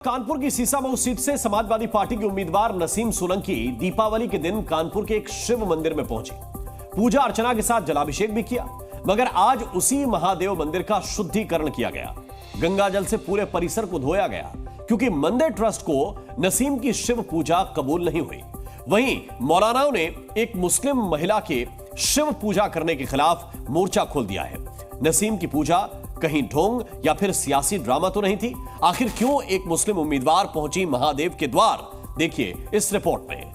कानपुर की सीसामऊ सीट से समाजवादी पार्टी के उम्मीदवार नसीम सोलंकी दीपावली के दिन कानपुर के एक शिव मंदिर में पहुंचे। पूजा अर्चना के साथ जलाभिषेक भी किया, मगर आज उसी महादेव मंदिर का शुद्धिकरण किया गया। गंगा जल से पूरे परिसर को धोया गया क्योंकि मंदिर ट्रस्ट को नसीम की शिव पूजा कबूल नहीं हुई। वहीं मौलानाओं ने एक मुस्लिम महिला के शिव पूजा करने के खिलाफ मोर्चा खोल दिया है। नसीम की पूजा कहीं ढोंग या फिर सियासी ड्रामा तो नहीं थी? आखिर क्यों एक मुस्लिम उम्मीदवार पहुंची महादेव के द्वार? देखिए इस रिपोर्ट में।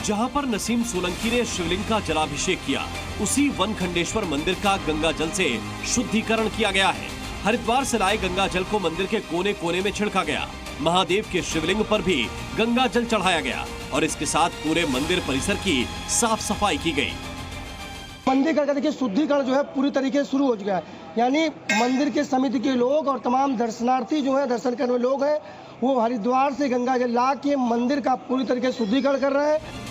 जहां पर नसीम सोलंकी ने शिवलिंग का जलाभिषेक किया, उसी वनखंडेश्वर मंदिर का गंगा जल से शुद्धिकरण किया गया है। हरिद्वार से लाए गंगा जल को मंदिर के कोने कोने में छिड़का गया। महादेव के शिवलिंग पर भी गंगा जल चढ़ाया गया और इसके साथ पूरे मंदिर परिसर की साफ सफाई की गई। मंदिर का देखिए शुद्धिकरण जो है पूरी तरीके से शुरू हो चुका है। यानी मंदिर के समिति के लोग और तमाम दर्शनार्थी जो है, दर्शन करने वाले लोग हैं, वो हरिद्वार से गंगा जल ला के मंदिर का पूरी तरीके से शुद्धिकरण कर रहे हैं।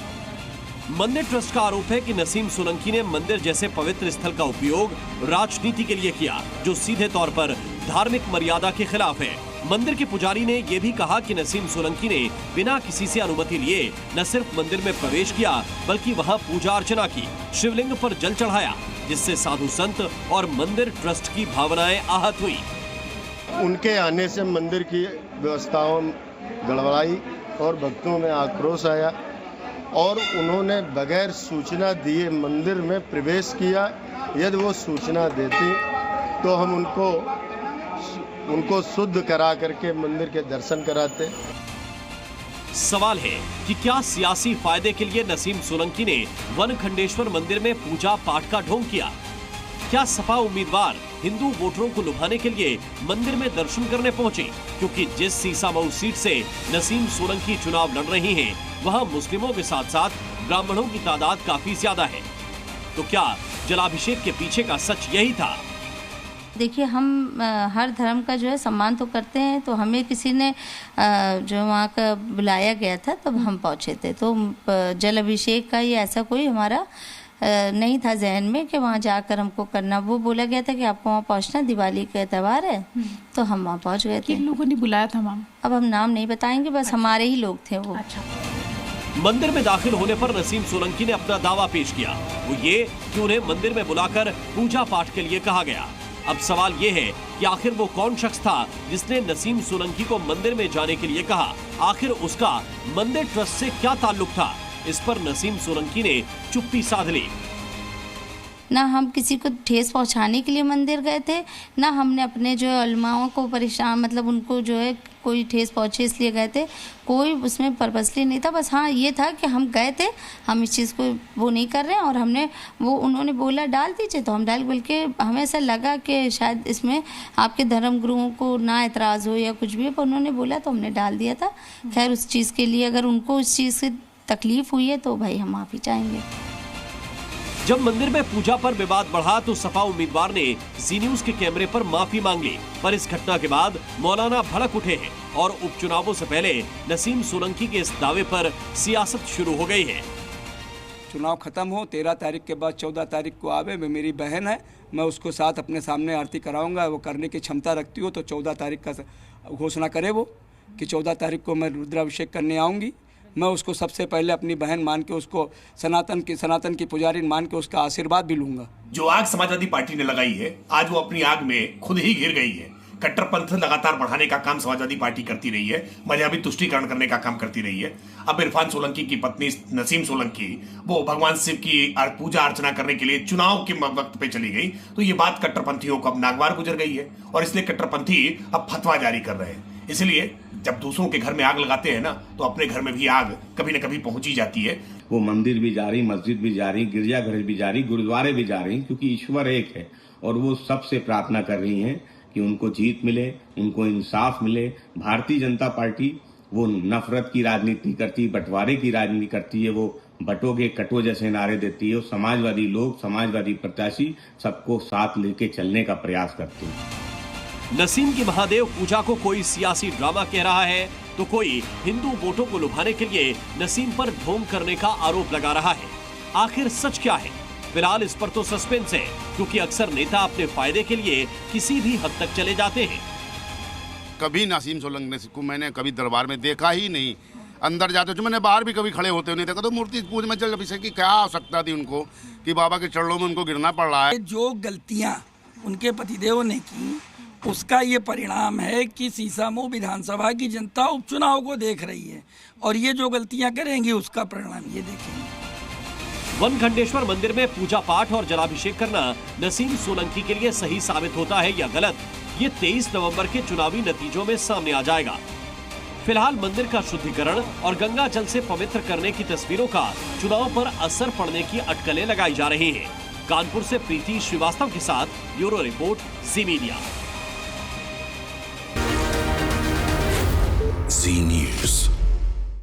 मंदिर ट्रस्ट का आरोप है कि नसीम सोलंकी ने मंदिर जैसे पवित्र स्थल का उपयोग राजनीति के लिए किया, जो सीधे तौर पर धार्मिक मर्यादा के खिलाफ है। मंदिर के पुजारी ने यह भी कहा कि नसीम सोलंकी ने बिना किसी से अनुमति लिए न सिर्फ मंदिर में प्रवेश किया, बल्कि वहां पूजा अर्चना की, शिवलिंग पर जल चढ़ाया, जिससे साधु संत और मंदिर ट्रस्ट की भावनाएं आहत हुई। उनके आने से मंदिर की व्यवस्थाओं गड़बड़ाई और भक्तों में आक्रोश आया और उन्होंने बगैर सूचना दिए मंदिर में प्रवेश किया। यदि वो सूचना देती तो हम उनको शुद्ध करा करके मंदिर के दर्शन कराते। सवाल है कि क्या सियासी फायदे के लिए नसीम सोलंकी ने वनखंडेश्वर मंदिर में पूजा पाठ का ढोंग किया? क्या सपा उम्मीदवार हिंदू वोटरों को लुभाने के लिए मंदिर में दर्शन करने पहुंचे? क्योंकि जिस सीसामऊ सीट से नसीम सोलंकी चुनाव लड़ रही हैं, वहां मुस्लिमों के साथ साथ ब्राह्मणों की तादाद काफी ज्यादा है। तो क्या जलाभिषेक के पीछे का सच यही था? देखिए, हम हर धर्म का जो है सम्मान तो करते हैं, तो हमें किसी ने जो वहाँ का बुलाया गया था तब हम पहुँचे थे। तो जल अभिषेक का ये ऐसा कोई हमारा नहीं था जहन में कि वहाँ जाकर हमको करना। वो बोला गया था कि आपको वहाँ पहुँचना, दिवाली का त्योहार है, तो हम वहाँ पहुँच गए थे। किन लोगों ने बुलाया था मैम? अब हम नाम नहीं बताएंगे, बस हमारे ही लोग थे वो। अच्छा। मंदिर में दाखिल होने पर नसीम सोलंकी ने अपना दावा पेश किया, वो ये कि उन्हें मंदिर में बुलाकर पूजा पाठ के लिए कहा गया। अब सवाल ये है कि आखिर वो कौन शख्स था जिसने नसीम सोलंकी को मंदिर में जाने के लिए कहा? आखिर उसका मंदिर ट्रस्ट से क्या ताल्लुक था? इस पर नसीम सोलंकी ने चुप्पी साध ली। ना हम किसी को ठेस पहुंचाने के लिए मंदिर गए थे, ना हमने अपने जो उलमाओं को परेशान, मतलब उनको जो है कोई ठेस पहुंचे इसलिए गए थे। कोई उसमें पर्पसली नहीं था। बस हाँ ये था कि हम गए थे, हम इस चीज़ को वो नहीं कर रहे हैं और हमने वो, उन्होंने बोला डाल दीजिए तो हम डाल, बल्कि हमें ऐसा लगा कि शायद इसमें आपके धर्म गुरुओं को ना एतराज़ हो या कुछ भी, पर उन्होंने बोला तो हमने डाल दिया था। खैर उस चीज़ के लिए अगर उनको उस चीज़ से तकलीफ हुई है तो भाई हम माफ़ी चाहेंगे। जब मंदिर में पूजा पर विवाद बढ़ा तो सपा उम्मीदवार ने जी न्यूज के कैमरे पर माफी मांग ली, पर इस घटना के बाद मौलाना भड़क उठे हैं और उपचुनावों से पहले नसीम सोलंकी के इस दावे पर सियासत शुरू हो गई है। चुनाव खत्म हो, 13 तारीख के बाद 14 तारीख को आवे, मेरी बहन है, मैं उसको साथ अपने सामने आरती कराऊंगा। वो करने की क्षमता रखती हो तो 14 तारीख का घोषणा करे वो कि 14 तारीख को मैं रुद्राभिषेक करने आऊँगी। मैं उसको सबसे पहले अपनी बहन मान के, उसको सनातन की पुजारी मान के उसका आशीर्वाद भी लूंगा। जो आग समाजवादी पार्टी ने लगाई है, आज वो अपनी आग में खुद ही घिर गई है। कट्टरपंथ लगातार बढ़ाने का काम समाजवादी पार्टी करती रही है, मजहबी तुष्टीकरण करने का काम करती रही है। अब इरफान सोलंकी की पत्नी नसीम सोलंकी वो भगवान शिव की पूजा अर्चना करने के लिए चुनाव के वक्त पे चली गई, तो ये बात कट्टरपंथियों को अब नागवार गुजर गई है और इसलिए कट्टरपंथी अब फतवा जारी कर रहे हैं। इसलिए जब दूसरों के घर में आग लगाते हैं ना, तो अपने घर में भी आग कभी न कभी पहुंची जाती है। वो मंदिर भी जा रही, मस्जिद भी जा रही, गिरजाघर भी जा रही, गुरुद्वारे भी जा रही, क्योंकि ईश्वर एक है और वो सबसे प्रार्थना कर रही हैं कि उनको जीत मिले, उनको इंसाफ मिले। भारतीय जनता पार्टी वो नफरत की राजनीति करती, बंटवारे की राजनीति करती है, वो बटोगे कटो जैसे नारे देती है। समाजवादी लोग, समाजवादी प्रत्याशी सबको साथ लेके चलने का प्रयास करते हैं। नसीम की महादेव पूजा को कोई सियासी ड्रामा कह रहा है तो कोई हिंदू वोटों को लुभाने के लिए नसीम पर ढोंग करने का आरोप लगा रहा है। आखिर सच क्या है? फिलहाल इस पर तो सस्पेंस है, क्योंकि अक्सर नेता अपने फायदे के लिए किसी भी हद तक चले जाते हैं। कभी नसीम सोलंकी को मैंने कभी दरबार में देखा ही नहीं। अंदर जाते जो मैंने बाहर भी कभी खड़े होते नहीं देखा। तो मूर्ति पूज में जल अभिषेक की क्या आवश्यकता थी उनको कि बाबा के चरणों में उनको गिरना पड़ रहा है। जो गलतियां उनके पतिदेव ने की, उसका ये परिणाम है कि सीसामऊ विधानसभा की जनता उपचुनाव को देख रही है, और ये जो गलतियां करेंगी उसका परिणाम ये देखेंगे। वनखंडेश्वर मंदिर में पूजा पाठ और जलाभिषेक करना नसीम सोलंकी के लिए सही साबित होता है या गलत, ये 23 नवंबर के चुनावी नतीजों में सामने आ जाएगा। फिलहाल मंदिर का शुद्धिकरण और गंगा जल से पवित्र करने की तस्वीरों का चुनाव पर असर पड़ने की अटकलें लगाई जा रही हैं। कानपुर से प्रीति श्रीवास्तव के साथ ब्यूरो रिपोर्ट, जी मीडिया।